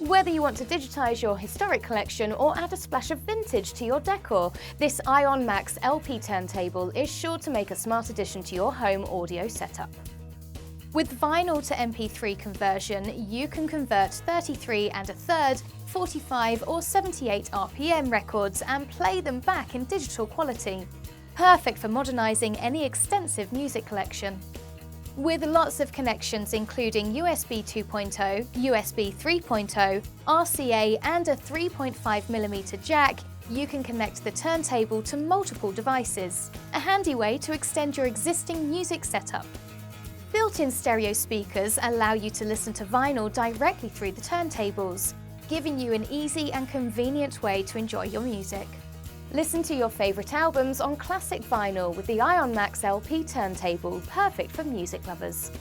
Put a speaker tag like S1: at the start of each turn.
S1: Whether you want to digitise your historic collection or add a splash of vintage to your decor, this ION Max LP Turntable is sure to make a smart addition to your home audio setup. With vinyl to MP3 conversion, you can convert 33 1/3, 45 or 78 RPM records and play them back in digital quality. Perfect for modernising any extensive music collection. With lots of connections including USB 2.0, USB 3.0, RCA and a 3.5mm jack, you can connect the turntable to multiple devices, a handy way to extend your existing music setup. Built-in stereo speakers allow you to listen to vinyl directly through the turntables, giving you an easy and convenient way to enjoy your music. Listen to your favourite albums on classic vinyl with the ION Max LP Turntable, perfect for music lovers.